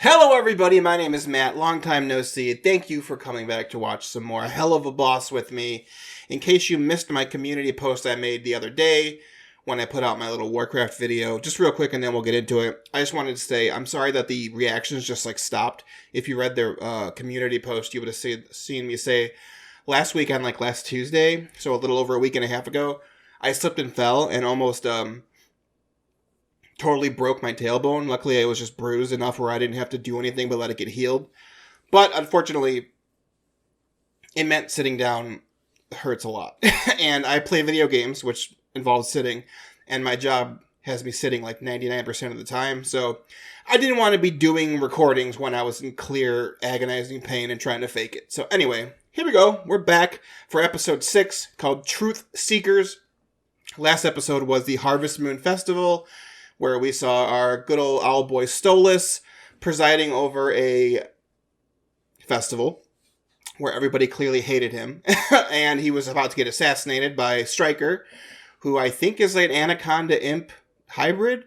Hello everybody, my name is Matt, long time no see. Thank you for coming back to watch some more Helluva Boss with me. In case you missed my community post I made the other day, when I put out my little Warcraft video, just real quick and then we'll get into it. I just wanted to say, I'm sorry that the reactions just stopped. If you read their community post, you would have seen me say, last week on last Tuesday, so a little over a week and a half ago, I slipped and fell and almost totally broke my tailbone. Luckily, I was just bruised enough where I didn't have to do anything but let it get healed. But unfortunately, it meant sitting down hurts a lot. And I play video games, which involves sitting, and my job has me sitting 99% of the time. So I didn't want to be doing recordings when I was in clear, agonizing pain and trying to fake it. So anyway, here we go. We're back for episode 6 called Truth Seekers. Last episode was the Harvest Moon Festival, where we saw our good old owl boy Stolas presiding over a festival where everybody clearly hated him. And he was about to get assassinated by Striker, who I think is an Anaconda Imp hybrid.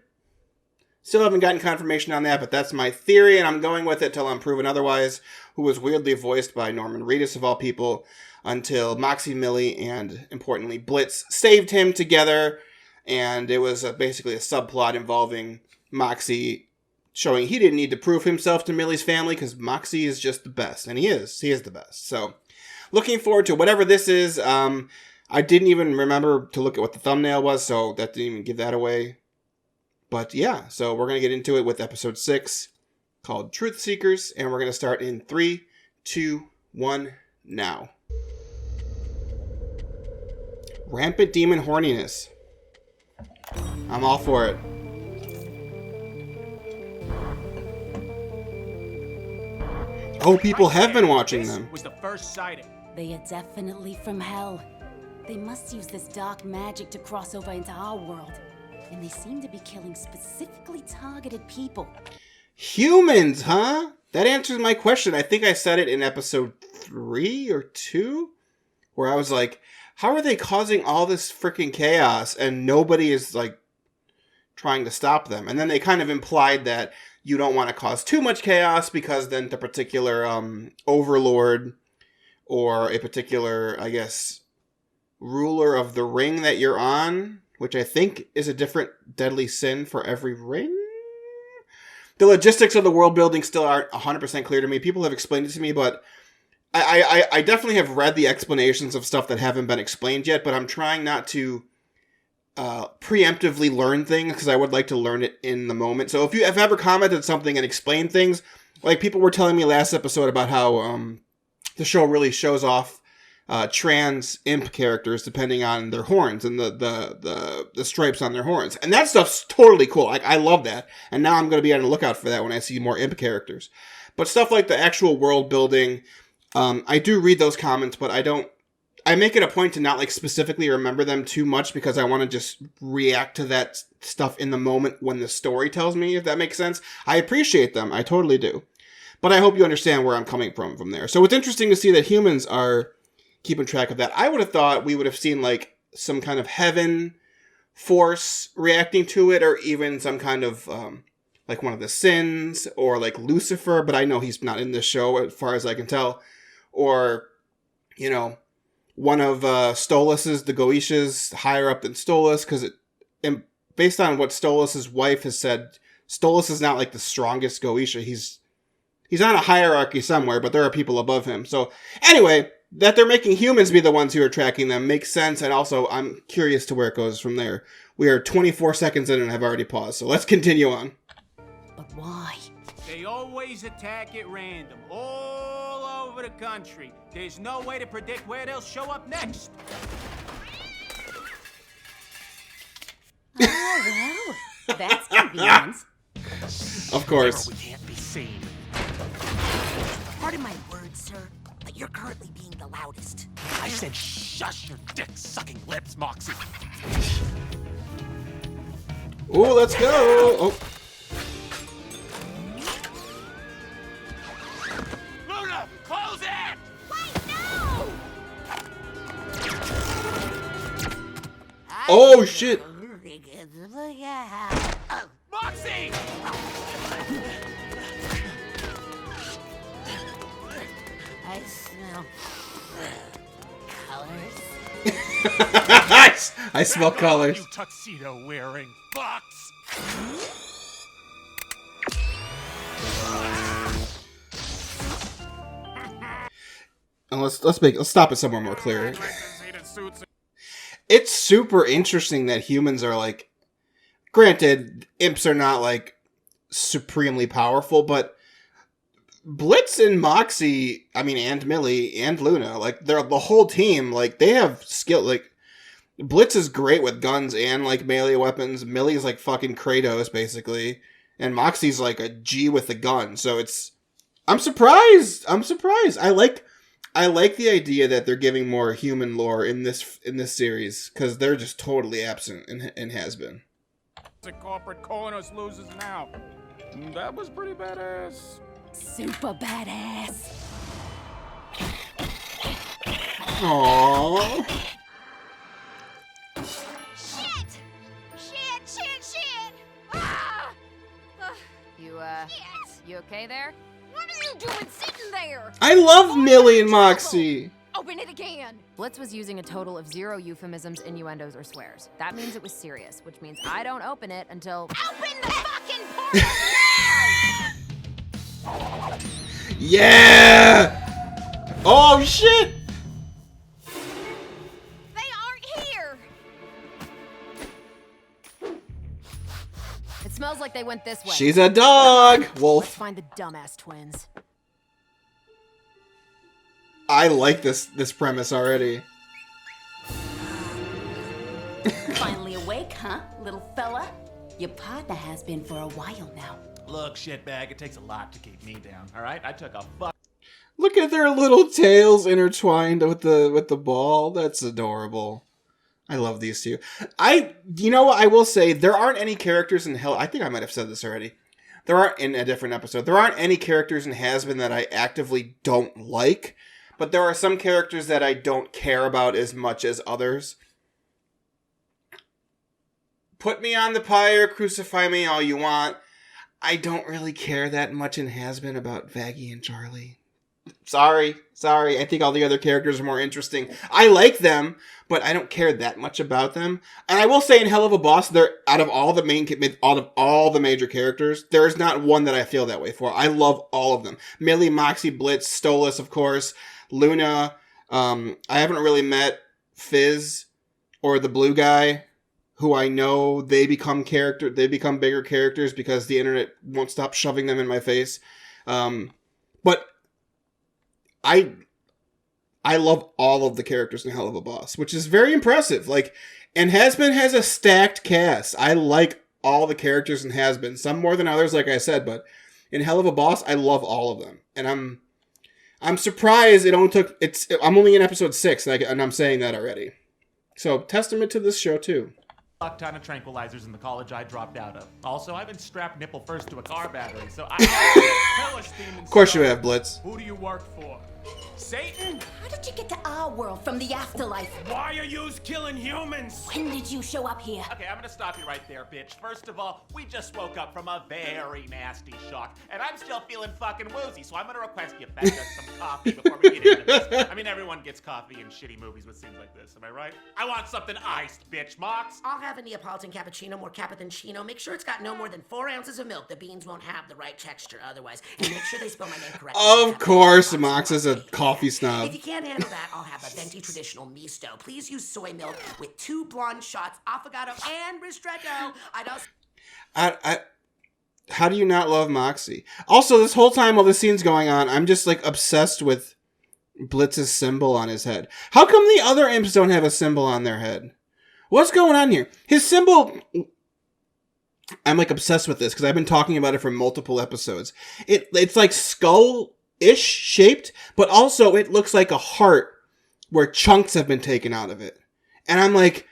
Still haven't gotten confirmation on that, but that's my theory, and I'm going with it till I'm proven otherwise, who was weirdly voiced by Norman Reedus, of all people, until Moxie, Millie, and, importantly, Blitz saved him together. And it was basically a subplot involving Moxie showing he didn't need to prove himself to Millie's family because Moxie is just the best. And he is. He is the best. So, looking forward to whatever this is. I didn't even remember to look at what the thumbnail was, so that didn't even give that away. But yeah, so we're going to get into it with episode 6 called Truth Seekers. And we're going to start in 3, 2, 1, now. Rampant demon horniness. I'm all for it. Oh, people have been watching them. Was the first sighting. They are definitely from hell. They must use this dark magic to cross over into our world. And they seem to be killing specifically targeted people. Humans, huh? That answers my question. I think I said it in episode 3 or 2, where I was like, how are they causing all this freaking chaos and nobody is trying to stop them? And then they kind of implied that you don't want to cause too much chaos because then the particular overlord or a particular, I guess, ruler of the ring that you're on, which I think is a different deadly sin for every ring. The logistics of the world building still aren't 100% clear to me. People have explained it to me, but I definitely have read the explanations of stuff that haven't been explained yet, but I'm trying not to preemptively learn things because I would like to learn it in the moment. So if you have ever commented something and explained things, like people were telling me last episode about how the show really shows off trans imp characters depending on their horns and the stripes on their horns. And that stuff's totally cool. I love that. And now I'm going to be on the lookout for that when I see more imp characters. But stuff like the actual world building, I do read those comments, but I make it a point to not specifically remember them too much because I want to just react to that stuff in the moment when the story tells me, if that makes sense. I appreciate them. I totally do. But I hope you understand where I'm coming from there. So it's interesting to see that humans are keeping track of that. I would have thought we would have seen some kind of heaven force reacting to it, or even some kind of one of the sins, or Lucifer, but I know he's not in this show as far as I can tell. Or, one of Stolas's, the Goetia, higher up than Stolas, because based on what Stolas's wife has said, Stolas is not the strongest Goetia. He's on a hierarchy somewhere, but there are people above him. So anyway, that they're making humans be the ones who are tracking them makes sense, and also I'm curious to where it goes from there. We are 24 seconds in and have already paused, so let's continue on. But why? They always attack at random, all over the country. There's no way to predict where they'll show up next. Oh, well, that's convenient. Of course. We can't be seen. Pardon my words, sir, but you're currently being the loudest. I said shush your dick-sucking lips, Moxie. Ooh, let's go. Oh. Luna, close it! Wait, no! Oh, shit. Moxie! some colors? I smell colors. You tuxedo wearing fox. And let's stop it somewhere more clear. It's super interesting that humans are like, granted, imps are not like supremely powerful, but Blitz and Moxie, I mean, and Millie and Luna, like they're the whole team, like they have skill. Like Blitz is great with guns and like melee weapons. Millie's like fucking Kratos basically, and Moxie's like a G with the gun. So I'm surprised. I like the idea that they're giving more human lore in this series, because they're just totally absent and has been. The corporate calling us losers now. That was pretty badass. Super badass. Aww. Shit! Ah! You okay there? What are you doing sitting there? I love Millie and Moxie. Open it again. Blitz was using a total of 0 euphemisms, innuendos, or swears. That means it was serious, which means I don't open it until... Open the fucking portal now! Yeah! Oh shit! They aren't here. It smells like they went this way. She's a dog! Let's Wolf. find the dumbass twins. I like this premise already. Finally awake, huh, little fella? Your partner has been for a while now. Look, shitbag, it takes a lot to keep me down, alright? I took a fuck. Look at their little tails intertwined with the ball. That's adorable. I love these two. You know what I will say? There aren't any characters in Hell. I think I might have said this already. There aren't in a different episode. There aren't any characters in Has-Been that I actively don't like. But there are some characters that I don't care about as much as others. Put me on the pyre, crucify me all you want. I don't really care that much in Has-Been about Vaggie and Charlie. Sorry. I think all the other characters are more interesting. I like them, but I don't care that much about them. And I will say in Helluva Boss, they're out of all the major characters, there is not one that I feel that way for. I love all of them. Millie, Moxie, Blitz, Stolas, of course, Luna. I haven't really met Fizz or the blue guy, who I know they become bigger characters because the internet won't stop shoving them in my face. But I love all of the characters in Helluva Boss, which is very impressive. Like, and Has-Been has a stacked cast. I like all the characters in Has-Been, some more than others, like I said, but in Helluva Boss, I love all of them. And I'm surprised it only took, I'm only in episode 6, and I'm saying that already. So, testament to this show, too. Fuck ton of tranquilizers in the college I dropped out of. Also, I've been strapped nipple first to a car battery, so I Of course you have, Blitz. Who do you work for? Satan? How did you get to our world from the afterlife? Why are you killing humans? When did you show up here? Okay, I'm gonna stop you right there, bitch. First of all, we just woke up from a very nasty shock, and I'm still feeling fucking woozy, so I'm gonna request you fetch us some coffee before we get into this. I mean, everyone gets coffee in shitty movies with scenes like this, am I right? I want something iced, bitch. Mox? I'll have a Neapolitan cappuccino, more cappa than chino. Make sure it's got no more than 4 ounces of milk. The beans won't have the right texture otherwise. And make sure they spell my name correctly. Of course, Mox is a coffee snob. If you can't handle that, I'll have a venti traditional misto. Please use soy milk with 2 blonde shots, affogato, and ristretto. How do you not love Moxie? Also, this whole time while this scene's going on, I'm just like obsessed with Blitz's symbol on his head. How come the other imps don't have a symbol on their head? What's going on here? His symbol... I'm like obsessed with this because I've been talking about it for multiple episodes. It's like skull-ish shaped, but also it looks like a heart where chunks have been taken out of it. And I'm like,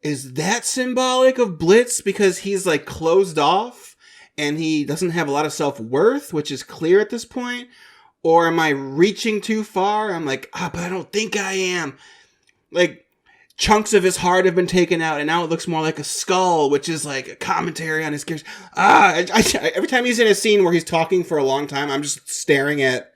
is that symbolic of Blitz because he's like closed off and he doesn't have a lot of self-worth, which is clear at this point? Or am I reaching too far? I'm like, but I don't think I am. Like, chunks of his heart have been taken out and now it looks more like a skull, which is like a commentary on his character. Every time he's in a scene where he's talking for a long time, I'm just staring at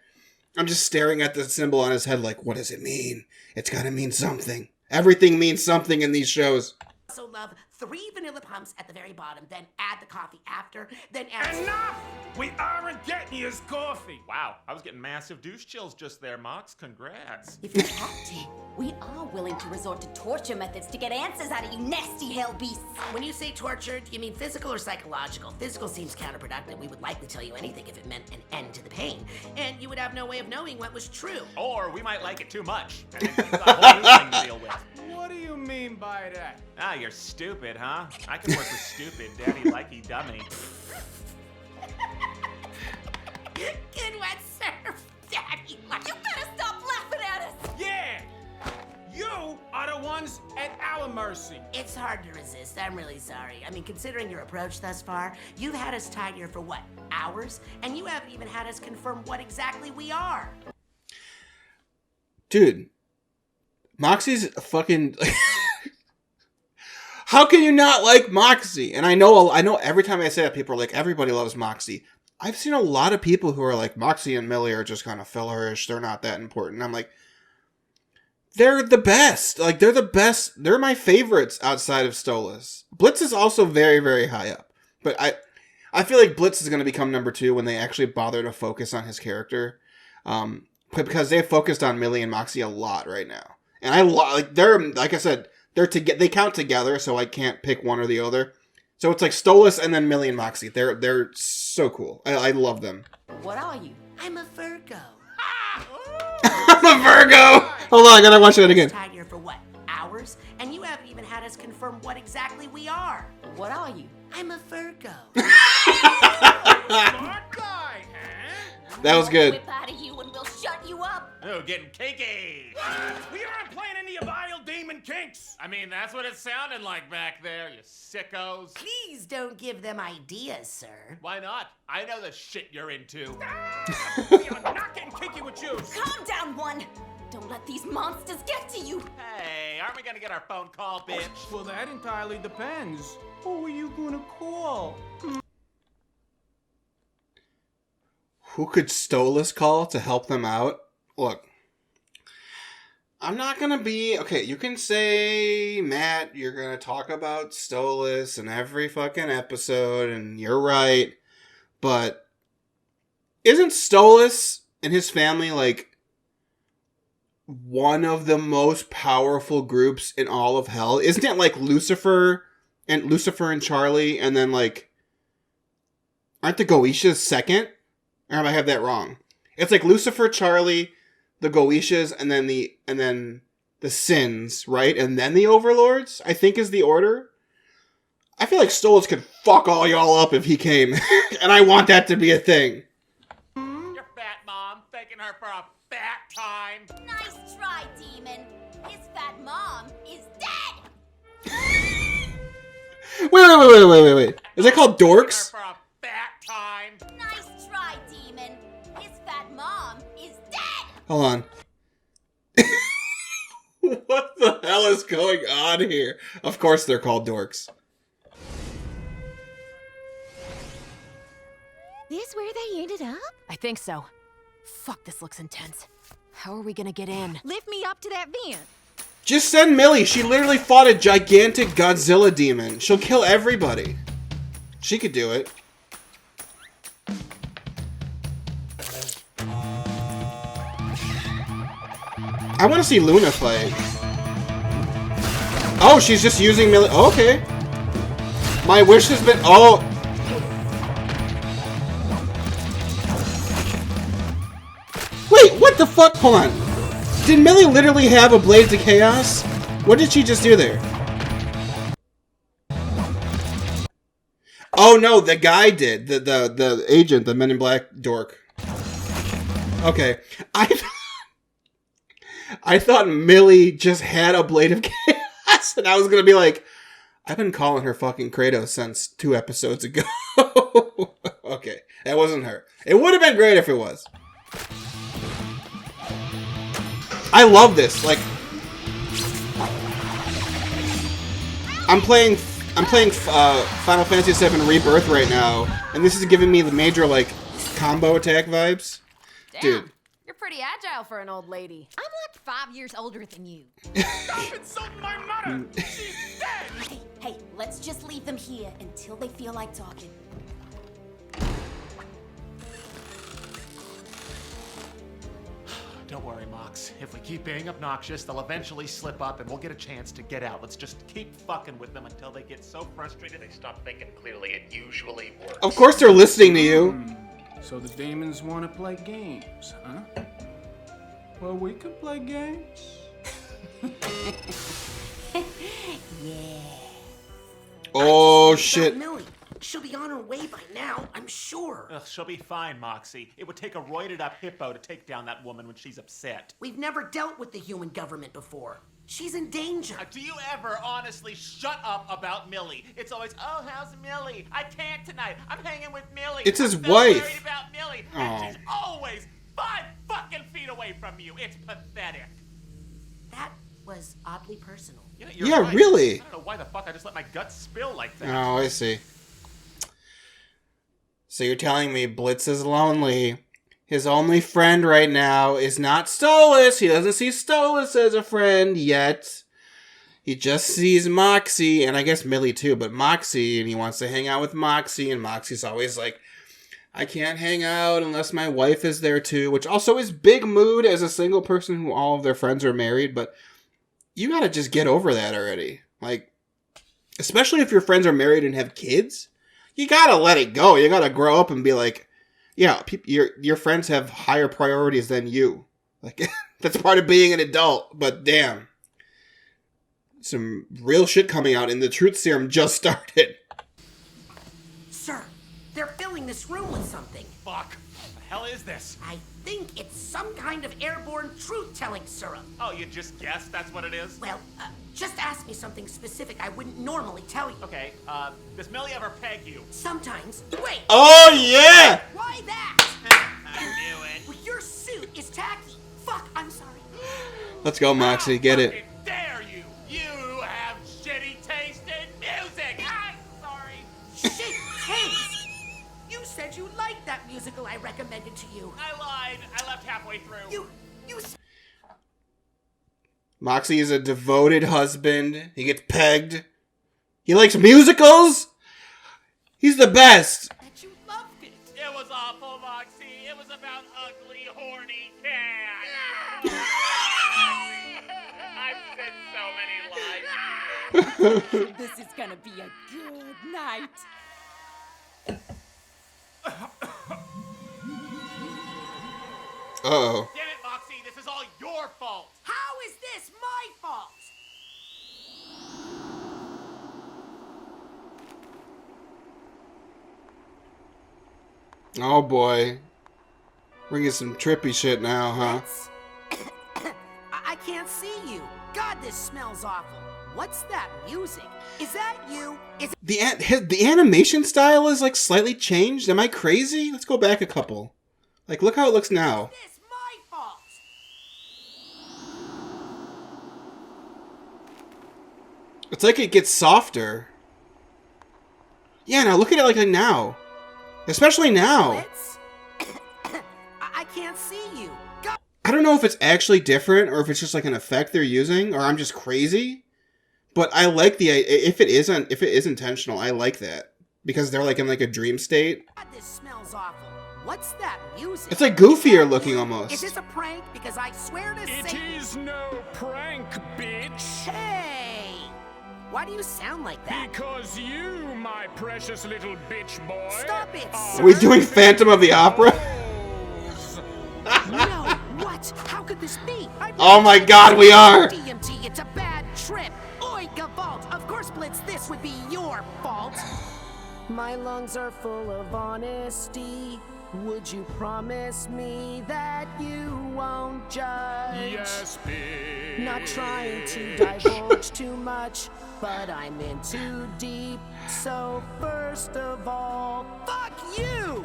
I'm just staring at the symbol on his head like, what does it mean? It's gotta mean something. Everything means something in these shows. Also love 3 vanilla pumps at the very bottom, then add the coffee after, then add... Enough! We aren't getting his coffee. Wow, I was getting massive douche chills just there, Mox. Congrats. If you have to, we are willing to resort to torture methods to get answers out of you nasty hell beasts. When you say torture, do you mean physical or psychological? Physical seems counterproductive. We would likely tell you anything if it meant an end to the pain. And you would have no way of knowing what was true. Or we might like it too much. And then you've got a whole new thing to deal with. What do you mean by that? Ah, you're stupid, huh? I can work with stupid, daddy likey dummy. Good wet surf, daddy. You better stop laughing at us! Yeah! You are the ones at our mercy. It's hard to resist. I'm really sorry. I mean, considering your approach thus far, you've had us tied here for what, hours? And you haven't even had us confirm what exactly we are. Dude, Moxie's fucking... How can you not like Moxie? And I know every time I say that, people are like, everybody loves Moxie. I've seen a lot of people who are like, Moxie and Millie are just kind of fillerish. They're not that important. I'm like, they're the best. Like, they're the best. They're my favorites outside of Stolas. Blitz is also very, very high up. But I feel like Blitz is going to become number 2 when they actually bother to focus on his character. Because they've focused on Millie and Moxie a lot right now. And like I said, they count together, so I can't pick one or the other. So it's like Stolas and then Millie and Moxie. They're so cool. I love them. What are you? I'm a Virgo. I'm a Virgo! Hold on, I gotta watch that again. Tied here for what, hours? And you haven't even had us confirm what exactly we are. What are you? I'm a Virgo. Smart guy, huh? That was good. Whip out of you and we'll shut you up. Oh, getting cakey. We aren't playing any of Isle Demon Kinks. I mean, that's what it sounded like back there, you sickos. Please don't give them ideas, sir. Why not? I know the shit you're into. We are not getting kinky with you. Calm down, one. Don't let these monsters get to you. Hey, aren't we gonna get our phone call, bitch? Well, that entirely depends. Who are you gonna call? Who could Stolas call to help them out? Look, I'm not gonna be... Okay, you can say, Matt, you're gonna talk about Stolas in every fucking episode, and you're right. But isn't Stolas and his family, like, one of the most powerful groups in all of hell? Isn't it, like, Lucifer and Charlie, and then, like... Aren't the Goetias second? Or have I have that wrong? It's like Lucifer, Charlie, the Goetias, and then the Sins, right? And then the Overlords, I think is the order. I feel like Stolas could fuck all y'all up if he came. And I want that to be a thing. Your fat mom, taking her for a fat time. Nice try, demon. His fat mom is dead. Wait. Is that called Dorks? Taking her for a fat time. Nice try, demon. His fat mom is dead. Hold on. What the hell is going on here? Of course they're called Dorks. This where they ended up? I think so. Fuck, this looks intense. How are we gonna get in? Lift me up to that vent. Just send Millie. She literally fought a gigantic Godzilla demon. She'll kill everybody. She could do it. I want to see Luna fight. Oh, she's just using Millie. Oh, okay. My wish has been... Oh. Wait, what the fuck? Hold on. Did Millie literally have a Blade to Chaos? What did she just do there? Oh no, the guy did. The agent, the Men in Black dork. Okay. I thought Millie just had a Blade of Chaos, and I was gonna be like, I've been calling her fucking Kratos since 2 episodes ago. Okay, that wasn't her. It would have been great if it was. I love this. Like, I'm playing Final Fantasy VII Rebirth right now, and this is giving me the major like combo attack vibes. Damn. Dude, You're pretty agile for an old lady. I'm like 5 years older than you. Stop insulting my mother! She's dead! Hey, let's just leave them here until they feel like talking. Don't worry, Mox. If we keep being obnoxious, they'll eventually slip up and we'll get a chance to get out. Let's just keep fucking with them until they get so frustrated they stop thinking clearly. It usually works. Of course they're listening to you. So the demons want to play games, huh? Well, we could play games. Oh, About shit. Millie. She'll be on her way by now, I'm sure. Ugh, she'll be fine, Moxie. It would take a roided-up hippo to take down that woman when she's upset. We've never dealt with the human government before. She's in danger. Do you ever honestly shut up about Millie? It's always, oh, how's Millie? I can't tonight. I'm hanging with Millie. It's his I'm so wife. worried about Millie. Aw. And she's always 5 fucking feet away from you. It's pathetic. That was oddly personal. Yeah, you're Yeah, right. really. I don't know why the fuck I just let my guts spill like that. Oh, I see. So you're telling me Blitz is lonely. His only friend right now is not Stolas. He doesn't see Stolas as a friend yet. He just sees Moxie, and I guess Millie too, but Moxie, and he wants to hang out with Moxie, and Moxie's always like, I can't hang out unless my wife is there too, which also is big mood as a single person who all of their friends are married, but you gotta just get over that already. Like, especially if your friends are married and have kids, you gotta let it go. You gotta grow up and be like, yeah, your friends have higher priorities than you. Like, that's part of being an adult, but damn. Some real shit coming out, and the truth serum just started. Sir, they're filling this room with something. Fuck. What the hell is this? I think it's some kind of airborne truth-telling syrup. Oh, you just guessed that's what it is? Well, just ask me something specific I wouldn't normally tell you. Okay, does Millie ever peg you? Sometimes. Wait! Oh, yeah! Why that? I knew it. Well, your suit is tacky. Fuck, I'm sorry. Let's go, Moxie. Get it. How dare you? You have shitty taste in music. I'm sorry. Shit, taste! You said you liked that musical I recommended to you. I lied. I left halfway through. You Moxie is a devoted husband. He gets pegged. He likes musicals. He's the best. said you loved it. It was awful, Moxie. It was about ugly, horny cat. I've said so many lies. This is gonna be a good night. Uh-oh. Damn it, Moxie. This is all your fault. How is this my fault? Oh, boy. We're getting some trippy shit now, huh? I can't see you. God, this smells awful. What's that music? Is that you? Is it The animation style is, like, slightly changed. Am I crazy? Let's go back a couple. Like, look how it looks now. this my fault? It's like it gets softer. Yeah, now look at it like now. Especially now. Blitz? I can't see you. God. I don't know if it's actually different or if it's just like an effect they're using or I'm just crazy. But I like the if it is intentional, I like that. Because they're like in like a dream state. God, this smells awful. What's that music? It's like goofier looking almost. Is this a prank? Because I swear to It Satan. is no prank, bitch. Hey! Why do you sound like that? Because you, my precious little bitch boy. Stop it, Are we doing Phantom of the Opera? No, what? How could this be? Oh my god, we are! DMT, it's a bad trip. Oi, Gavalt. Of course, Blitz, this would be your fault. My lungs are full of honesty. Would you promise me that you won't judge? Yes, bitch. Not trying to divulge too much, but I'm in too deep. So first of all, fuck you!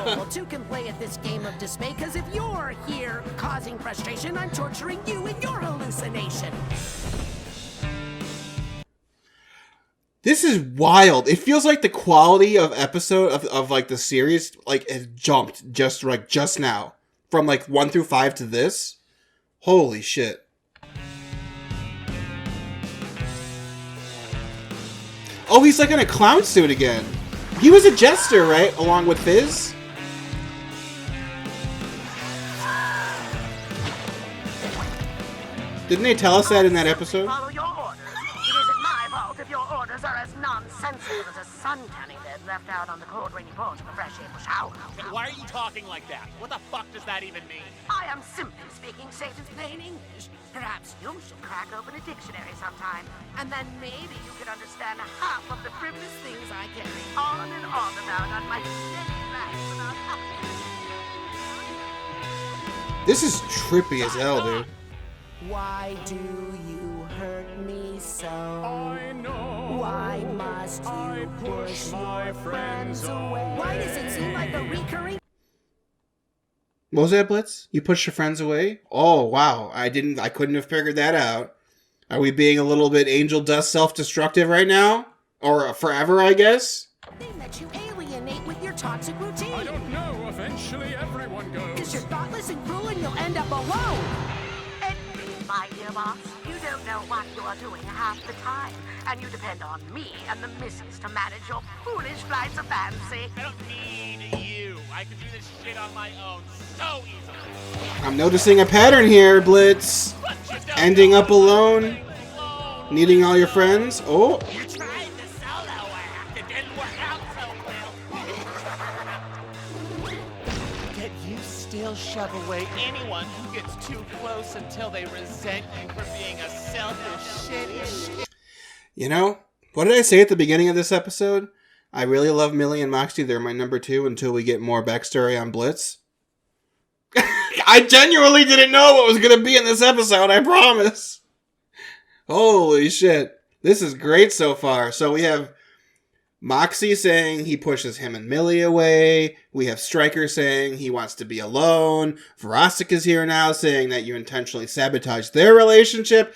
Well, two can play at this game of dismay, cause if you're here causing frustration, I'm torturing you in your hallucination. This is wild. It feels like the quality of episode of like the series like has jumped just now. From like 1 through 5 to this. Holy shit. Oh, he's like in a clown suit again. He was a jester, right? Along with Fizz. Didn't they tell us that in that episode? Follow your orders. It isn't my fault if your orders are as nonsensical as a sun tanning bed left out on the cold rainy porch of a fresh April shower. Why are you talking like that? What the fuck does that even mean? I am simply speaking Satan's plain English. Perhaps you should crack open a dictionary sometime, and then maybe you could understand half of the frivolous things I carry on and on about on my steady life without happiness. This is trippy as hell, dude. Why do you hurt me so? I know. Why must you push my friends away? Why does it seem like a recurring? What was that, Blitz? You pushed your friends away? Oh, wow. I couldn't have figured that out. Are we being a little bit angel dust self-destructive right now? Or forever, I guess? Thing that you alienate with your toxic routine. I don't know. Eventually, everyone goes. Is you're thoughtless and cruel and you'll end up alone. My dear boss, you don't know what you are doing half the time, and you depend on me and the missus to manage your foolish flights of fancy. I don't need you. I can do this shit on my own so easily. I'm noticing a pattern here, Blitz. Ending up alone, needing all your friends. Oh. You tried the solo act. It didn't work out so well. Yet you still shove away anyone who gets too close until they resent you for being a selfish, shitty shit. You know, what did I say at the beginning of this episode? I really love Millie and Moxie. They're my number 2 until we get more backstory on Blitz. I genuinely didn't know what was going to be in this episode, I promise. Holy shit. This is great so far. So we have Moxie saying he pushes him and Millie away. We have Stryker saying he wants to be alone. Verostic is here now saying that you intentionally sabotage their relationship.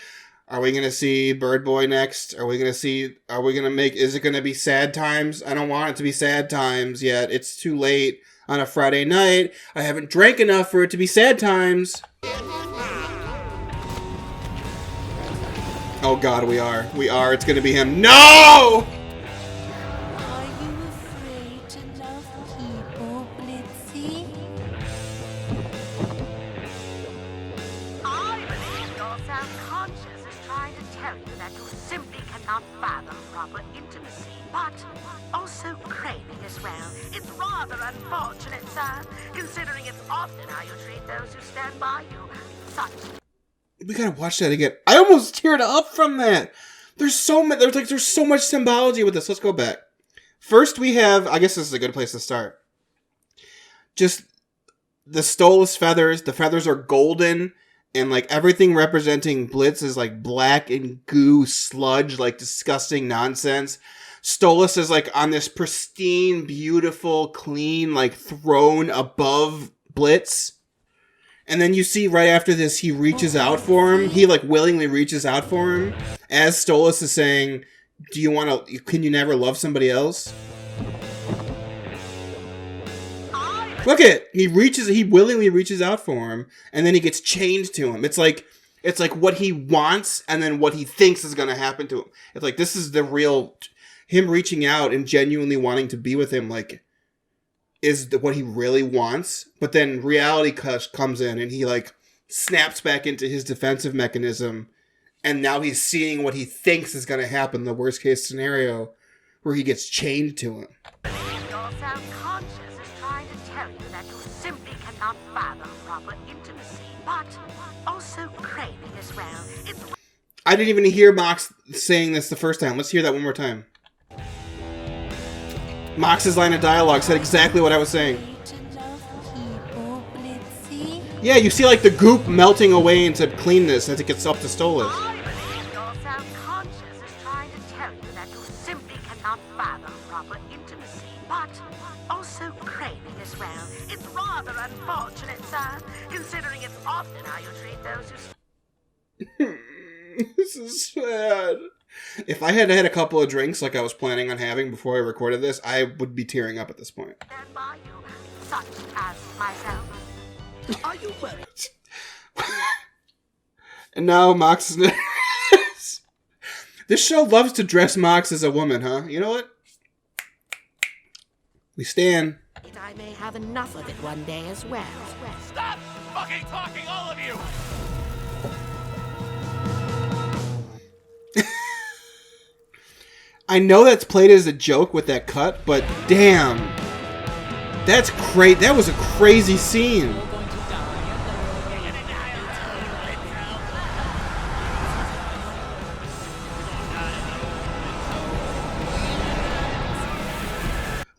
Are we going to see Bird Boy next? Is it going to be sad times? I don't want it to be sad times yet. It's too late on a Friday night. I haven't drank enough for it to be sad times. Oh god, we are. It's going to be him. No! Are you afraid to love people, Blitzy? I believe your self-conscious is trying to tell you that you simply cannot fathom proper intimacy, but also craving as well. It's rather unfortunate, sir, considering it's often how you treat those who stand by you. Such. We gotta watch that again. I almost teared up from that. There's so much symbology with this. Let's go back. First we have, I guess this is a good place to start. Just the Stolas feathers. The feathers are golden, and like everything representing Blitz is like black and goo sludge, like disgusting nonsense. Stolas is like on this pristine, beautiful, clean, like throne above Blitz. And then you see right after this, he reaches out for him. He like willingly reaches out for him. As Stolas is saying, can you never love somebody else? Look at it. He willingly reaches out for him. And then he gets chained to him. It's like what he wants and then what he thinks is going to happen to him. It's like, this is the real, him reaching out and genuinely wanting to be with him, like, is what he really wants, but then reality comes in and he like snaps back into his defensive mechanism, and now he's seeing what he thinks is going to happen, the worst case scenario, where he gets chained to him. Your self-conscious is trying to tell you that you simply cannot fathom proper intimacy, but also craving as well. I didn't even hear Mox saying this the first time. Let's hear that one more time. Mox's line of dialogue said exactly what I was saying. Yeah, you see like the goop melting away into cleanness as it gets up to Stolas. I believe your self-conscious is trying to tell you that you simply cannot fathom proper intimacy, but also craving as well. It's rather unfortunate, sir, considering it's often how you treat those who... This is sad. If I had had a couple of drinks like I was planning on having before I recorded this, I would be tearing up at this point. stand by you, such as myself. Are you worried? And now Mox is... This show loves to dress Mox as a woman, huh? You know what? We stand. I may have enough of it one day as well. Stop fucking talking, all of you! I know that's played as a joke with that cut, but damn. That's great. That was a crazy scene.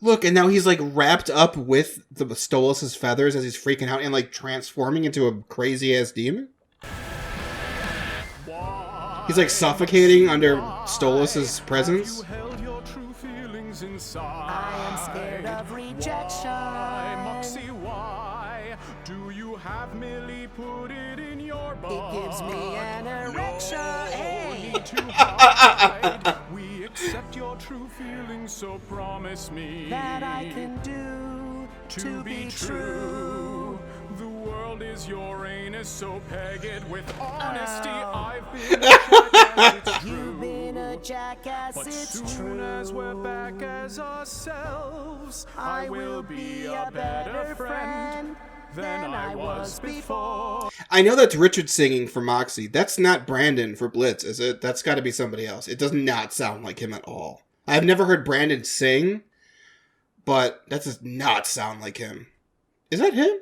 Look, and now he's like wrapped up with the Stolas' feathers as he's freaking out and like transforming into a crazy ass demon. He's like suffocating under Stolas' presence. I am scared of rejection. Moxie, why do you have Millie put it in your butt? It gives me an erection. No need to hide. We accept your true feelings, so promise me That I can do to be true. The world is your anus, so peg it with honesty. I've been a jackass, it's true. You've been a jackass, But it's soon true. as we're back as ourselves, I will be a better friend than I was before. I know that's Richard singing for Moxie. That's not Brandon for Blitz, is it? That's got to be somebody else. It does not sound like him at all. I've never heard Brandon sing, but that does not sound like him. Is that him?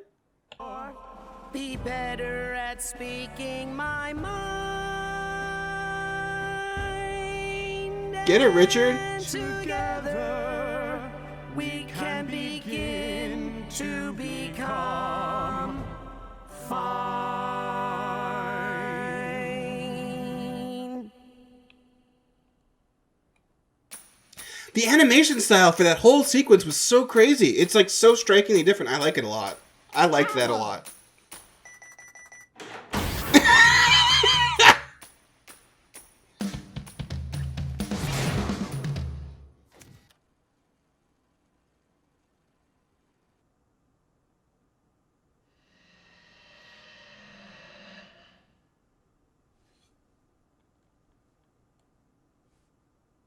Be better at speaking my mind. Get it, Richard? And together we can begin to become fine. The animation style for that whole sequence was so crazy. It's like so strikingly different. I like it a lot. I like that a lot.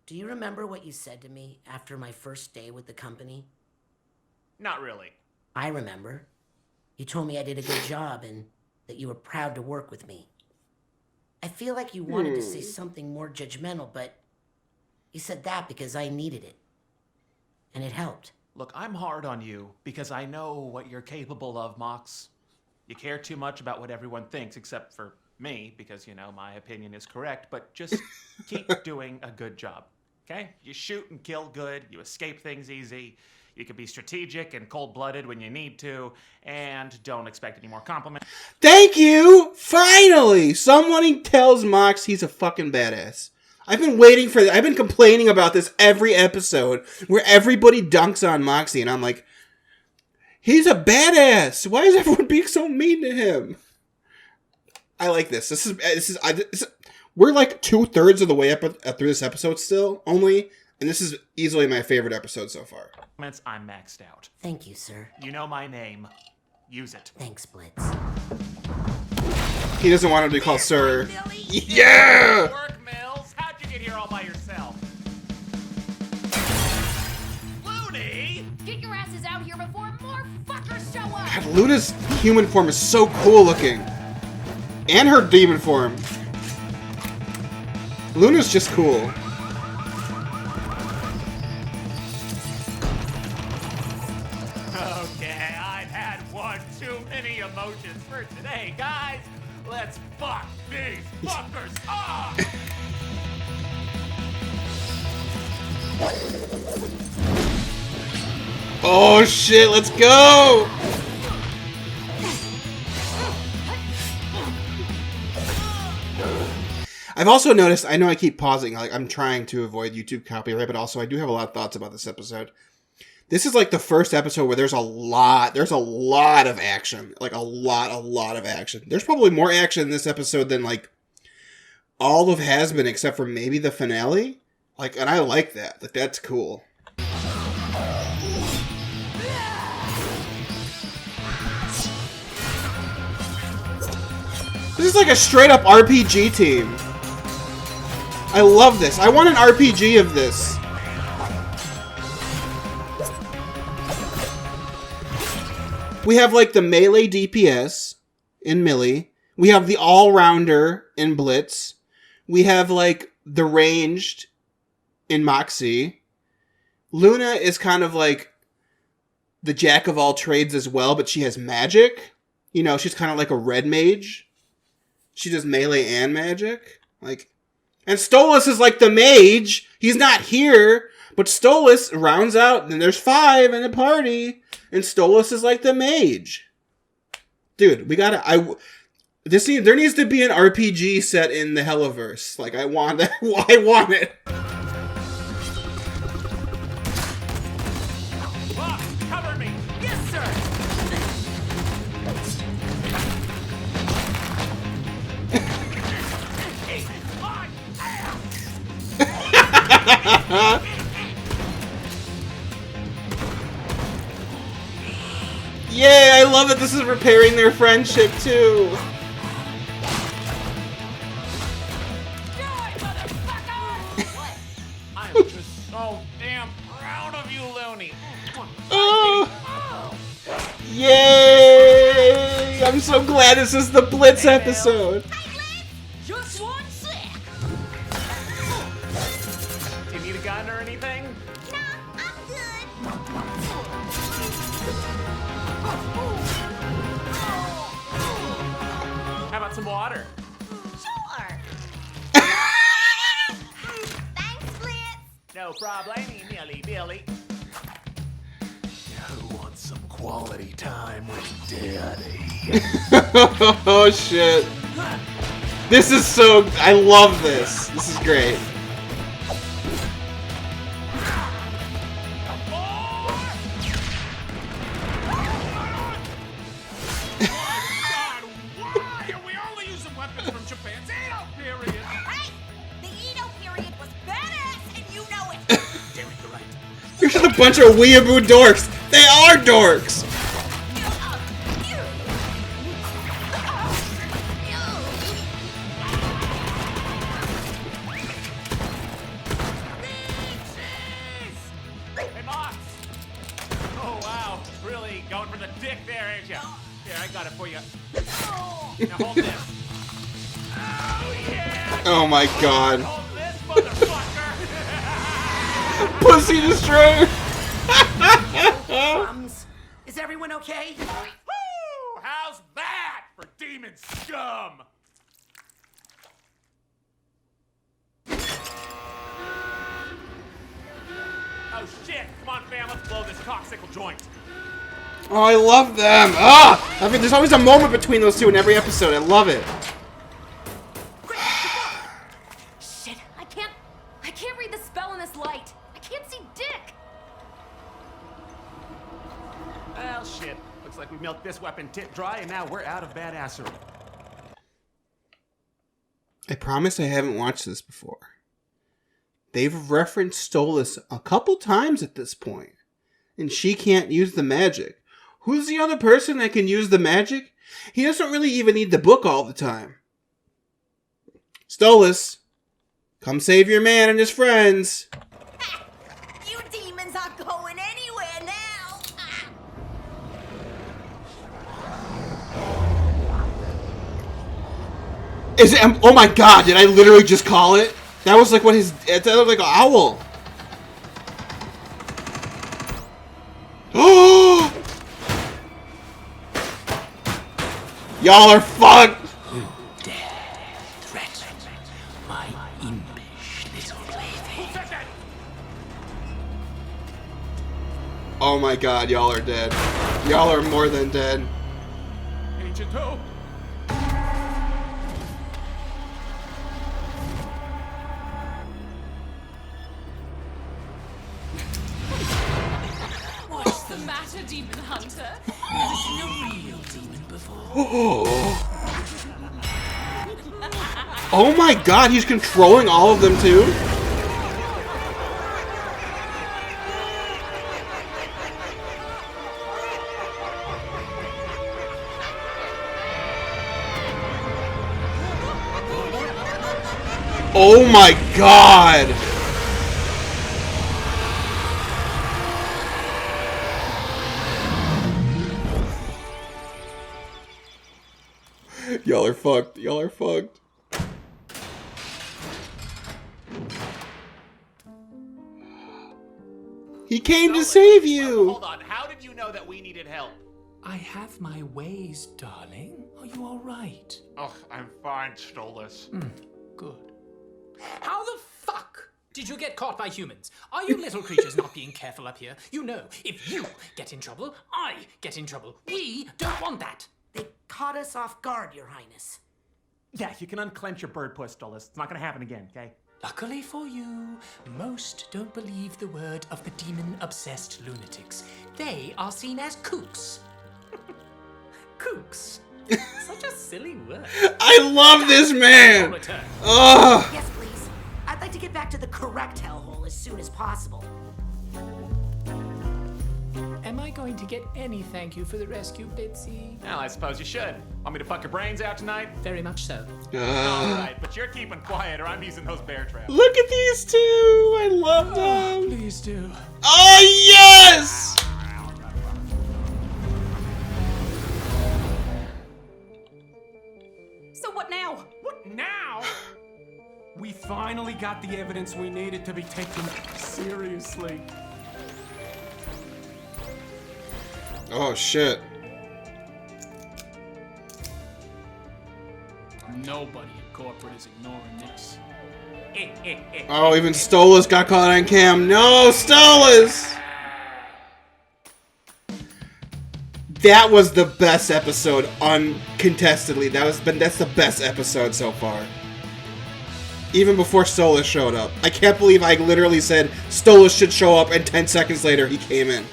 Do you remember what you said to me after my first day with the company? Not really. I remember. You told me I did a good job and that you were proud to work with me. I feel like you wanted to say something more judgmental, but you said that because I needed it. And it helped. Look, I'm hard on you because I know what you're capable of, Mox. You care too much about what everyone thinks, except for me, because, you know, my opinion is correct, but just keep doing a good job, okay? You shoot and kill good, you escape things easy, you can be strategic and cold-blooded when you need to, and don't expect any more compliments. Thank you! Finally! Someone tells Mox he's a fucking badass. I've been waiting for that. I've been complaining about this every episode where everybody dunks on Moxie, and I'm like, he's a badass! Why is everyone being so mean to him? I like this. We're like 2/3 of the way up through this episode still, only, and this is easily my favorite episode so far. I'm maxed out. Thank you, sir. You know my name. Use it. Thanks, Blitz. He doesn't want him to be called Sir. Yeah! Work, Mills. How'd you get here all by yourself? Looney! Get your asses out here before more fuckers show up! God, Luna's human form is so cool looking. And her demon form. Luna's just cool. Okay, I've had one too many emotions for today, guys. Let's fuck these fuckers up! Oh shit, let's go! I've also noticed, I know I keep pausing, like I'm trying to avoid YouTube copyright, but also I do have a lot of thoughts about this episode. This is like the first episode where there's a lot of action. Like a lot of action. There's probably more action in this episode than like all of has been except for maybe the finale. Like, and I like that. Like, that's cool. This is like a straight up RPG team. I love this. I want an RPG of this. We have like the melee DPS in Millie. We have the all-rounder in Blitz. We have like the ranged in Moxie. Luna is kind of like the jack of all trades as well, but she has magic. You know, she's kind of like a red mage. She does melee and magic. Like, and Stolas is like the mage. He's not here, but Stolas rounds out, and there's 5 in the party, and Stolas is like the mage. Dude, we gotta, there needs to be an RPG set in the Helluverse. Like, I want that. I want it. Cover me! Yes, sir! Yay, I love it. This is repairing their friendship, too. I'm just so damn proud of you, Looney. Oh. Yay! I'm so glad this is the Blitz episode. Just one sec. Do you need a gun or anything? Nah, I'm good. How about some water? Sure. Thanks, Blitz. No problem, Millie Billy. Who wants some quality time with Daddy? Oh shit. This is so... I love this. This is great. God, why are we only using weapons from Japan's Edo period? Hey, the Edo period was badass, and you know it. Damn it, you're right. You're just a bunch of weeaboo dorks. They are dorks. Hey, Mox! Oh, wow. Really going for the dick there, ain't you? Here, I got it for you. Now hold this. Oh, yeah! Oh my god. Hold this, motherfucker! Pussy destroyer. Bums. Is everyone okay? Woo! How's that for demon scum? Oh, shit! Come on, fam, let's blow this coxicle joint. Oh, I love them. Ah! I mean, there's always a moment between those two in every episode. I love it. Shit, I can't read the spell in this light. I can't see dick. Well, shit. Looks like we milked this weapon tit dry, and now we're out of badassery. I promise I haven't watched this before. They've referenced Stolas a couple times at this point, and she can't use the magic. Who's the other person that can use the magic? He doesn't really even need the book all the time. Stolas, come save your man and his friends. You demons aren't going anywhere now. Is it? Oh my god! Did I literally just call it? That was like what his. That looked like an owl. Oh! Y'all are fucked. My impish little lady. Oh my god! Y'all are dead. Y'all are more than dead. Agent Hope. What's the matter, Demon Hunter? Never seen a real demon before. Oh my god! He's controlling all of them too. Oh my god! Y'all are fucked. Y'all are fucked. He came to save you! Hold on, how did you know that we needed help? I have my ways, darling. Are you all right? Oh, I'm fine, Stolas. Good. How the fuck did you get caught by humans? Are you little creatures not being careful up here? You know, if you get in trouble, I get in trouble. We don't want that. They caught us off guard, Your Highness. Yeah, you can unclench your bird puss, Stolas. It's not gonna happen again, okay? Luckily for you, most don't believe the word of the demon-obsessed lunatics. They are seen as kooks. Kooks. Such a silly word. I love this man! Return. Ugh! Yes, please. I'd like to get back to the correct hellhole as soon as possible. Am I going to get any thank you for the rescue, Blitzy? Well, I suppose you should. Want me to fuck your brains out tonight? Very much so. Alright, but you're keeping quiet or I'm using those bear traps. Look at these two! I love them! Please do. Oh, yes! So what now? What now? We finally got the evidence we needed to be taken seriously. Oh, shit. Nobody at corporate is ignoring this. Oh, even Stolas got caught on cam. No, Stolas! That was the best episode, uncontestedly. That's the best episode so far. Even before Stolas showed up. I can't believe I literally said Stolas should show up and 10 seconds later he came in.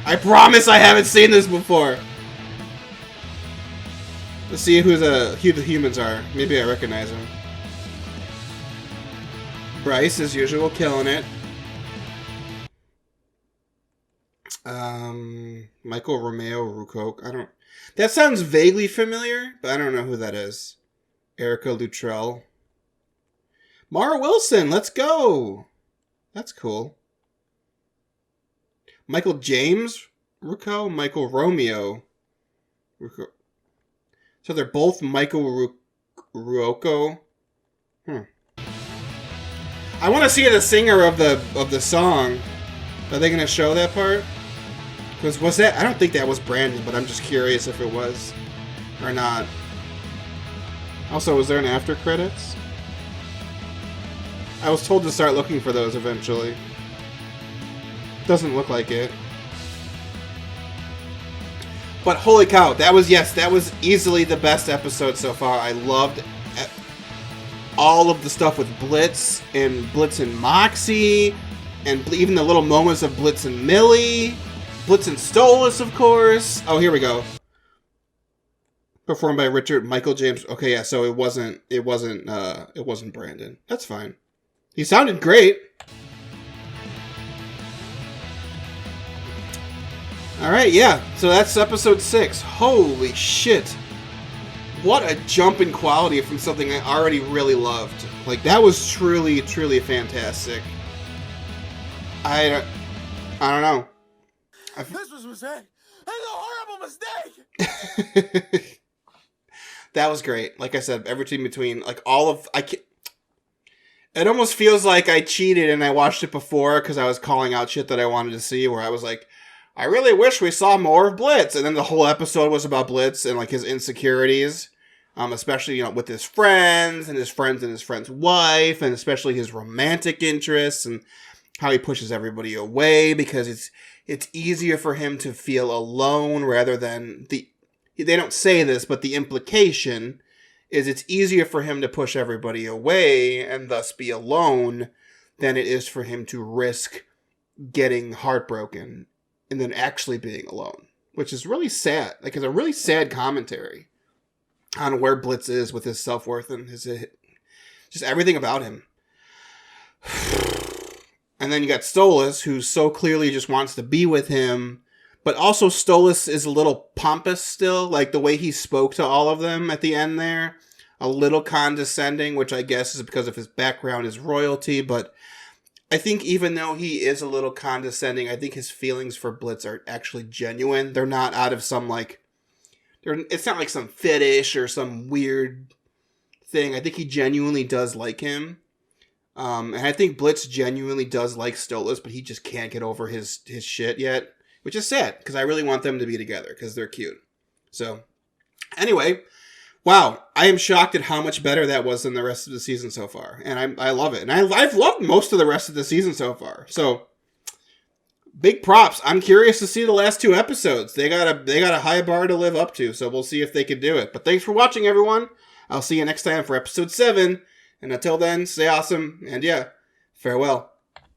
I promise I haven't seen this before. Let's see who the humans are. Maybe I recognize him. Bryce, as usual, killing it. Michael Romeo Rucoke. That sounds vaguely familiar, but I don't know who that is. Erica Luttrell. Mara Wilson, let's go. That's cool. Michael James Rucco, Michael Romeo Rucco. So they're both Michael Ruocco. I want to see the singer of the song. Are they going to show that part? Because was that? I don't think that was Brandon, but I'm just curious if it was or not. Also, was there an after credits? I was told to start looking for those eventually. Doesn't look like it. But holy cow, that was easily the best episode so far. I loved all of the stuff with Blitz and Moxie, and even the little moments of Blitz and Millie, Blitz and Stolas, of course. Oh, here we go. Performed by Richard Michael James. Okay, yeah, so it wasn't Brandon. That's fine. He sounded great. Alright, yeah. So that's episode 6. Holy shit. What a jump in quality from something I already really loved. Like, that was truly, truly fantastic. I don't know. This was a mistake. It's a horrible mistake. That was great. Like I said, everything between, like, it almost feels like I cheated and I watched it before because I was calling out shit that I wanted to see, where I was like, I really wish we saw more of Blitz. And then the whole episode was about Blitz and, like, his insecurities. Especially, you know, with his friends and his friend's wife, and especially his romantic interests and how he pushes everybody away because it's easier for him to feel alone rather than they don't say this, but the implication is it's easier for him to push everybody away and thus be alone than it is for him to risk getting heartbroken and then actually being alone, which is really sad. Like, it's a really sad commentary on where Blitz is with his self-worth and his just everything about him. And then you got Stolas, who so clearly just wants to be with him, but also Stolas is a little pompous still, like the way he spoke to all of them at the end there. a little condescending, which I guess is because of his background as royalty, but I think even though he is a little condescending, I think his feelings for Blitz are actually genuine. They're not out of some, like, it's not like some fetish or some weird thing. I think he genuinely does like him. And I think Blitz genuinely does like Stolas, but he just can't get over his shit yet, which is sad, because I really want them to be together, because they're cute. So, anyway, wow, I am shocked at how much better that was than the rest of the season so far, and I love it. And I've loved most of the rest of the season so far, so big props. I'm curious to see the last 2 episodes. They got a high bar to live up to, so we'll see if they can do it. But thanks for watching, everyone. I'll see you next time for episode 7. And until then, stay awesome, and yeah, farewell.